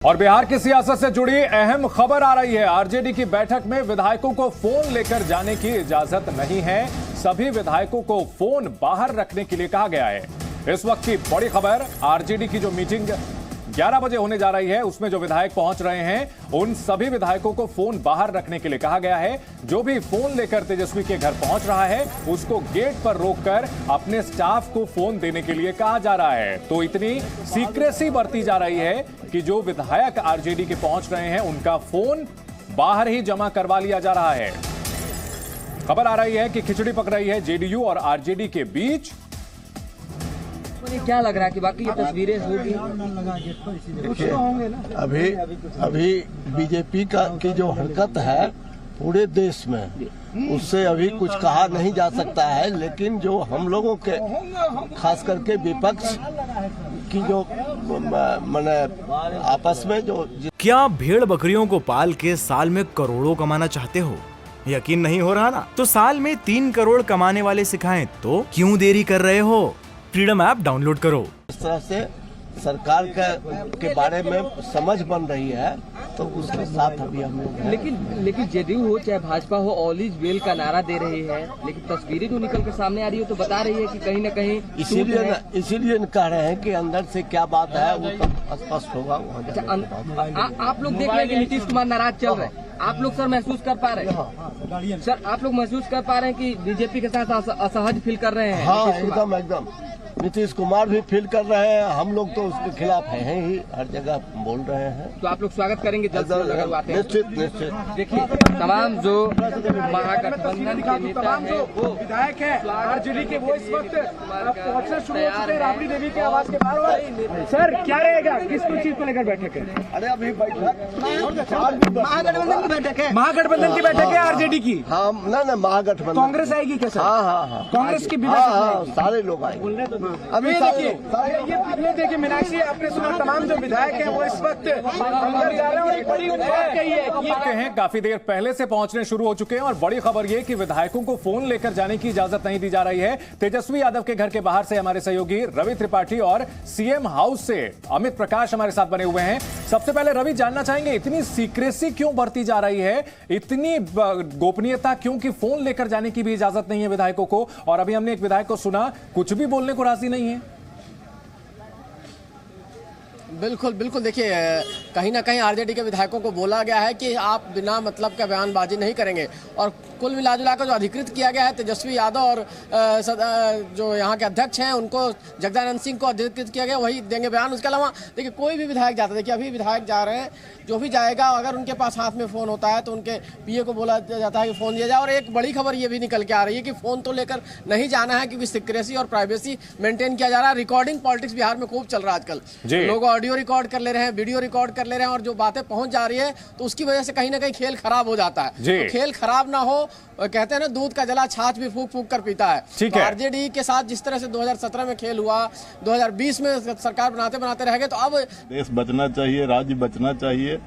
और बिहार की सियासत से जुड़ी अहम खबर आ रही है। आरजेडी की बैठक में विधायकों को फोन लेकर जाने की इजाजत नहीं है। सभी विधायकों को फोन बाहर रखने के लिए कहा गया है। इस वक्त की बड़ी खबर, आरजेडी की जो मीटिंग 11 बजे होने जा रही है उसमें जो विधायक पहुंच रहे हैं उन सभी विधायकों को फोन बाहर रखने के लिए कहा गया है। जो भी फोन लेकर तेजस्वी के घर पहुंच रहा है उसको गेट पर रोककर अपने स्टाफ को फोन देने के लिए कहा जा रहा है। तो इतनी सीक्रेसी बरती जा रही है कि जो विधायक आरजेडी के पहुंच रहे हैं उनका फोन बाहर ही जमा करवा लिया जा रहा है। खबर आ रही है कि खिचड़ी पक रही है जेडीयू और आरजेडी के बीच। क्या लग रहा है कि बाकी ये तस्वीरें होगी? अभी बीजेपी की जो हरकत है पूरे देश में, उससे अभी कुछ कहा नहीं जा सकता है। लेकिन जो हम लोगों के खास करके विपक्ष की जो माने आपस में जो, क्या भेड़ बकरियों को पाल के साल में करोड़ों कमाना चाहते हो? यकीन नहीं हो रहा ना? तो साल में 3 करोड़ कमाने वाले सिखाएं तो क्यों देरी कर रहे हो? फ्रीडम ऐप डाउनलोड करो। इस तरह से सरकार के बारे में समझ बन रही है तो उसके साथ अभी हम लोग हैं। लेकिन जेडीयू हो चाहे भाजपा हो, ऑल इज वेल का नारा दे रही है, लेकिन तस्वीरें जो निकल के सामने आ रही है तो बता रही है कि कहीं न कहीं इसीलिए कह रहे हैं कि अंदर से क्या बात है वो तो स्पष्ट होगा। आप लोग देख रहे हैं कि नीतीश कुमार नाराज चल रहे हैं। आप लोग सर महसूस कर पा रहे हैं? सर आप लोग महसूस कर पा रहे हैं कि बीजेपी के साथ असहज फील कर रहे हैं? हाँ, एकदम नीतीश कुमार भी फील कर रहे हैं। हम लोग तो उसके खिलाफ हैं ही, हर जगह बोल रहे हैं। तो आप लोग स्वागत करेंगे जल्द से जल्द अगर आते हैं? निश्चित। देखिए तमाम जो महागठबंधन के नेता हैं, वो विधायक है आरजेडी के, वो इस वक्त पहुंचना शुरू हो चुके हैं राबड़ी देवी के आवास के बाहर। सर क्या रहेगा, किस चीज को लेकर बैठक है? अरे अभी बैठक महागठबंधन की बैठक है। महागठबंधन की बैठक है आरजेडी की। हाँ, ना महागठबंधन। कांग्रेस आएगी क्या सर? हाँ कांग्रेस की सारे लोग आएंगे। अभी ये देखिए मीनाक्षी, आपने सुना तमाम जो विधायक हैं वो इस वक्त अंदर जा रहे हैं और एक बड़ी बात कही है। काफी देर पहले से पहुंचने शुरू हो चुके हैं और बड़ी खबर यह कि विधायकों को फोन लेकर जाने की इजाजत नहीं दी जा रही है। तेजस्वी यादव के घर के बाहर से हमारे सहयोगी रवि त्रिपाठी और सीएम हाउस से अमित प्रकाश हमारे साथ बने हुए हैं। सबसे पहले रवि, जानना चाहेंगे इतनी सीक्रेसी क्यों बरती जा रही है, इतनी गोपनीयता क्यों कि फोन लेकर जाने की भी इजाजत नहीं है विधायकों को? और अभी हमने एक विधायक को सुना कुछ भी बोलने को राजी नहीं है। बिल्कुल देखिए, कहीं ना कहीं आरजेडी के विधायकों को बोला गया है कि आप बिना मतलब का बयानबाजी नहीं करेंगे। और कुल मिलाजुला कर जो अधिकृत किया गया है तेजस्वी यादव और जो यहाँ के अध्यक्ष हैं उनको, जगदानंद सिंह को अधिकृत किया गया, वही देंगे बयान। उसके अलावा देखिए कोई भी विधायक जाता है, देखिए अभी विधायक जा रहे हैं, जो भी जाएगा अगर उनके पास हाथ में फ़ोन होता है तो उनके पीए को बोला जाता है कि फ़ोन दिया जाए। और एक बड़ी खबर ये भी निकल के आ रही है कि फ़ोन तो लेकर नहीं जाना है क्योंकि सिक्रेसी और प्राइवेसी मेंटेन किया जा रहा है। रिकॉर्डिंग पॉलिटिक्स बिहार में खूब चल रहा है आजकल। लोग ऑडियो रिकॉर्ड कर ले रहे हैं, वीडियो रिकॉर्ड कर ले रहे हैं और जो बातें पहुंच जा रही है तो उसकी वजह से कहीं ना कहीं खेल खराब हो जाता है। तो खेल खराब ना हो, कहते हैं ना दूध का जला छाछ भी फूक फूक कर पीता है। तो आरजेडी के साथ जिस तरह से 2017 में खेल हुआ, 2020 में सरकार बनाते रह गए, तो अब देश बचना चाहिए, राज्य बचना चाहिए।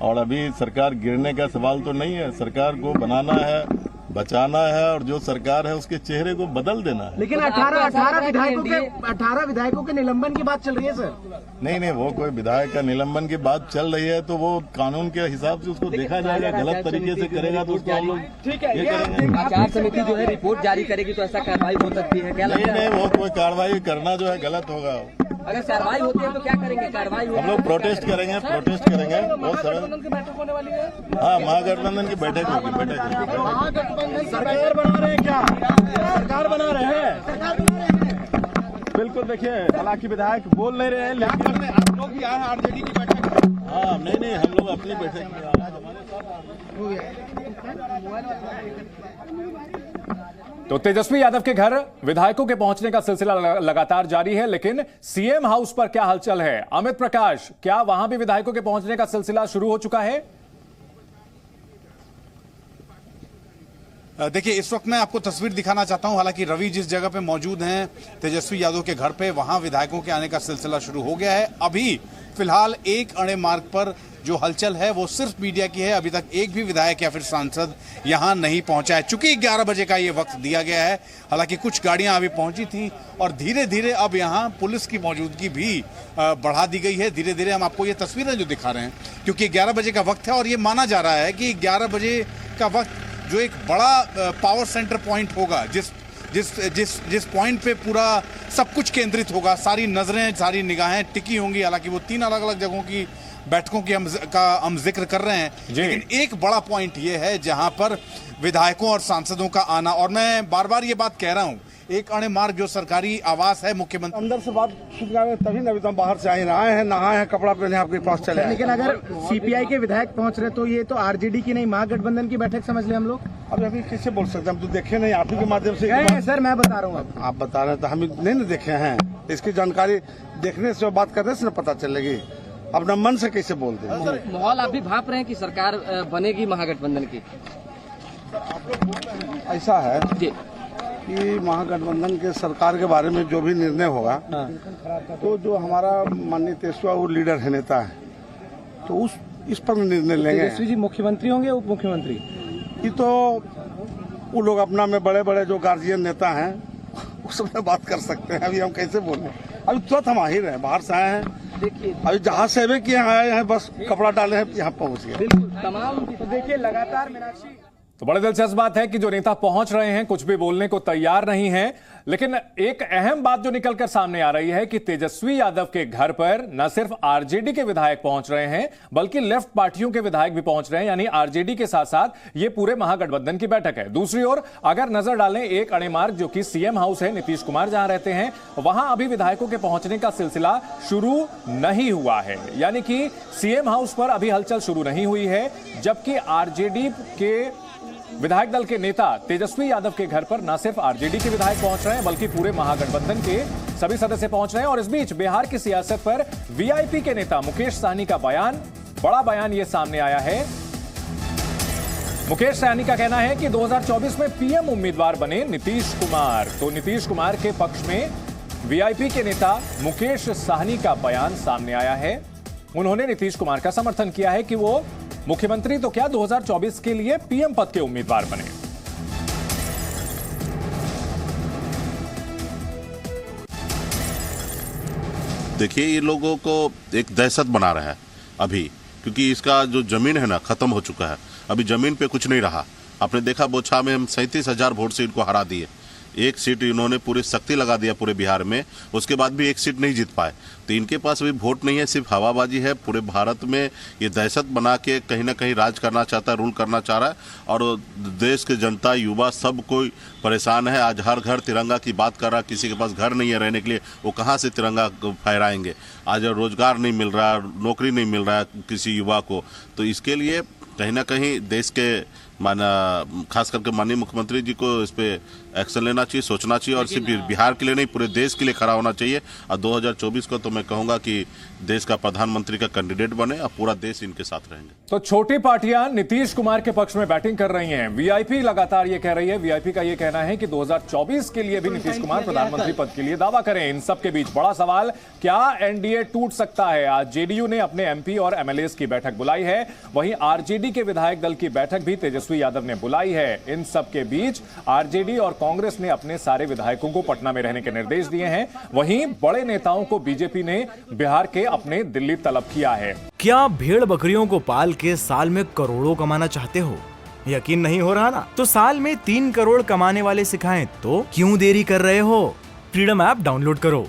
और अभी सरकार गिरने का सवाल तो नहीं है, सरकार को बनाना है, बचाना है और जो सरकार है उसके चेहरे को बदल देना है। लेकिन 18 विधायकों के निलंबन की बात चल रही है सर। नहीं, वो कोई विधायक का निलंबन की बात चल रही है तो वो कानून के हिसाब से उसको देखा जाएगा। गलत तरीके से करेगा तो उसको हम लोग ठीक है। आचार समिति जो है रिपोर्ट जारी करेगी तो ऐसा कार्रवाई हो सकती है क्या? नहीं, वो कोई कार्रवाई करना जो है गलत होगा। अगर कार्रवाई होती है तो क्या करेंगे? कार्रवाई हम लोग प्रोटेस्ट करेंगे बहुत सरल। हाँ, महागठबंधन की बैठक होगी। सरकार बना रहे हैं क्या? सरकार बना रहे हैं। बिल्कुल, देखिए हालांकि विधायक बोल नहीं रहे हैं लेकिन आप लोग भी आए हैं आरजेडी की बैठक। हाँ, नहीं, हम लोग अपनी बैठक में आए। तो तेजस्वी यादव के घर विधायकों के पहुंचने का सिलसिला लगातार जारी है, लेकिन सीएम हाउस पर क्या हलचल है? अमित प्रकाश, क्या वहां भी विधायकों के पहुंचने का सिलसिला शुरू हो चुका है? देखिए, इस वक्त मैं आपको तस्वीर दिखाना चाहता हूं। हालांकि रवि जिस जगह पे मौजूद हैं तेजस्वी यादव के घर पे, वहां विधायकों के आने का सिलसिला शुरू हो गया है। अभी फिलहाल एक अणे मार्ग पर जो हलचल है वो सिर्फ मीडिया की है। अभी तक एक भी विधायक या फिर सांसद यहां नहीं पहुंचा है। चूंकि 11 बजे का ये वक्त दिया गया है, हालांकि कुछ गाड़ियां अभी पहुंची थी और धीरे धीरे अब यहां पुलिस की मौजूदगी भी बढ़ा दी गई है। धीरे धीरे हम आपको ये तस्वीरें जो दिखा रहे हैं, क्योंकि 11 बजे का वक्त है और ये माना जा रहा है कि 11 बजे का वक्त जो एक बड़ा पावर सेंटर पॉइंट होगा, जिस पॉइंट पे पूरा सब कुछ केंद्रित होगा, सारी नजरें, सारी निगाहें टिकी होंगी। हालांकि वो 3 अलग अलग जगहों की बैठकों की हम जिक्र कर रहे हैं, लेकिन एक बड़ा पॉइंट ये है जहां पर विधायकों और सांसदों का आना। और मैं बार बार ये बात कह रहा हूं, एक अणे मार्ग जो सरकारी आवास है मुख्यमंत्री, अंदर से बात तभी न, तो बाहर से आए हैं, नहाए हैं, कपड़ा पहने आपके पास चले आए। लेकिन अगर सीपीआई के विधायक पहुंच रहे तो ये तो आरजेडी की नहीं, महागठबंधन की बैठक समझ ले हम लोग। अब अभी कैसे बोल सकते हैं, हम तो देखे नहीं, आप ही के माध्यम से। नहीं सर, मैं बता रहा हूँ, आप बता रहे हैं तो हम नहीं न देखे हैं। इसकी जानकारी देखने से, बात करने से न पता चलेगी। अपना मन से कैसे बोलते हैं। माहौल आप भी भाप रहे हैं कि सरकार बनेगी महागठबंधन की? ऐसा है जी कि महागठबंधन के सरकार के बारे में जो भी निर्णय होगा, तो जो हमारा माननीय तेजस्वी वो लीडर है, नेता है, तो इस पर निर्णय लेंगे। तेजस्वी जी मुख्यमंत्री होंगे, उप मुख्यमंत्री? ये तो वो लोग अपना में बड़े बड़े जो गार्जियन नेता हैं उसमें बात कर सकते हैं। अभी हम कैसे बोले, अभी तुरंत हम आ ही रहे हैं, बाहर से आए हैं। देखिए, अभी जहाज से भी किए आए हैं, बस कपड़ा डाले हैं, यहाँ पहुँच गए। बिल्कुल तमाम। तो देखिए लगातार मीनाक्षी, तो बड़े दिलचस्प बात है कि जो नेता पहुंच रहे हैं कुछ भी बोलने को तैयार नहीं है। लेकिन एक अहम बात जो निकलकर सामने आ रही है कि तेजस्वी यादव के घर पर न सिर्फ आरजेडी के विधायक पहुंच रहे हैं, बल्कि लेफ्ट पार्टियों के विधायक भी पहुंच रहे हैं। यानी आरजेडी के साथ साथ ये पूरे महागठबंधन की बैठक है। दूसरी ओर अगर नजर डालें एक अणे मार्ग जो कि सीएम हाउस है, नीतीश कुमार जहां रहते हैं, वहां अभी विधायकों के पहुंचने का सिलसिला शुरू नहीं हुआ है। यानी कि सीएम हाउस पर अभी हलचल शुरू नहीं हुई है, जबकि आरजेडी के विधायक दल के नेता तेजस्वी यादव के घर पर न सिर्फ आरजेडी के विधायक पहुंच रहे हैं, बल्कि पूरे महागठबंधन के सभी सदस्य पहुंच रहे हैं। और इस बीच बिहार की सियासत पर वीआईपी के नेता मुकेश सहनी का बयान, बड़ा बयान यह सामने आया है। मुकेश सहनी का कहना है कि 2024 में पीएम उम्मीदवार बने नीतीश कुमार। तो नीतीश कुमार के पक्ष में वीआईपी के नेता मुकेश सहनी का बयान सामने आया है। उन्होंने नीतीश कुमार का समर्थन किया है कि वो मुख्यमंत्री तो क्या 2024 के लिए पीएम पद के उम्मीदवार बने। देखिए, ये लोगों को एक दहशत बना रहा है अभी, क्योंकि इसका जो जमीन है ना खत्म हो चुका है। अभी जमीन पे कुछ नहीं रहा। आपने देखा बोछा में हम 37,000 वोट से इनको हरा दिए। एक सीट इन्होंने पूरी शक्ति लगा दिया पूरे बिहार में, उसके बाद भी एक सीट नहीं जीत पाए। तो इनके पास अभी वोट नहीं है, सिर्फ हवाबाजी है। पूरे भारत में ये दहशत बना के कहीं ना कहीं राज करना चाहता है, रूल करना चाह रहा है। और देश के जनता, युवा, सब कोई परेशान है। आज हर घर तिरंगा की बात कर रहा है। किसी के पास घर नहीं है रहने के लिए, वो कहाँ से तिरंगा फहराएंगे। आज रोजगार नहीं मिल रहा, नौकरी नहीं मिल रहा है किसी युवा को। तो इसके लिए कहीं ना कहीं देश के खास करके माननीय मुख्यमंत्री जी को इस पे एक्शन लेना चाहिए, सोचना चाहिए। और सिर्फ बिहार के लिए नहीं, पूरे देश के लिए खड़ा होना चाहिए। और 2024 को तो मैं कहूंगा कि देश का प्रधानमंत्री का कैंडिडेट बने और पूरा देश इनके साथ रहेंगे। तो छोटी पार्टियां नीतीश कुमार के पक्ष में बैटिंग कर रही हैं। वीआईपी लगातार ये कह रही है, वीआईपी का ये कहना है कि 2024 के लिए भी नीतीश कुमार प्रधानमंत्री पद के लिए दावा करें। इन सब के बीच बड़ा सवाल, क्या एनडीए टूट सकता है? आज जेडीयू ने अपने एमपी और एमएलए की बैठक बुलाई है, वहीं आरजेडी के विधायक दल की बैठक भी तेजस्वी यादव ने बुलाई है। इन सब के बीच आरजेडी और कांग्रेस ने अपने सारे विधायकों को पटना में रहने के निर्देश दिए हैं। वहीं बड़े नेताओं को बीजेपी ने बिहार के अपने दिल्ली तलब किया है। क्या भेड़ बकरियों को पाल के साल में करोड़ों कमाना चाहते हो? यकीन नहीं हो रहा ना? तो साल में 3 करोड़ कमाने वाले सिखाएं तो क्यों देरी कर रहे हो? फ्रीडम ऐप डाउनलोड करो।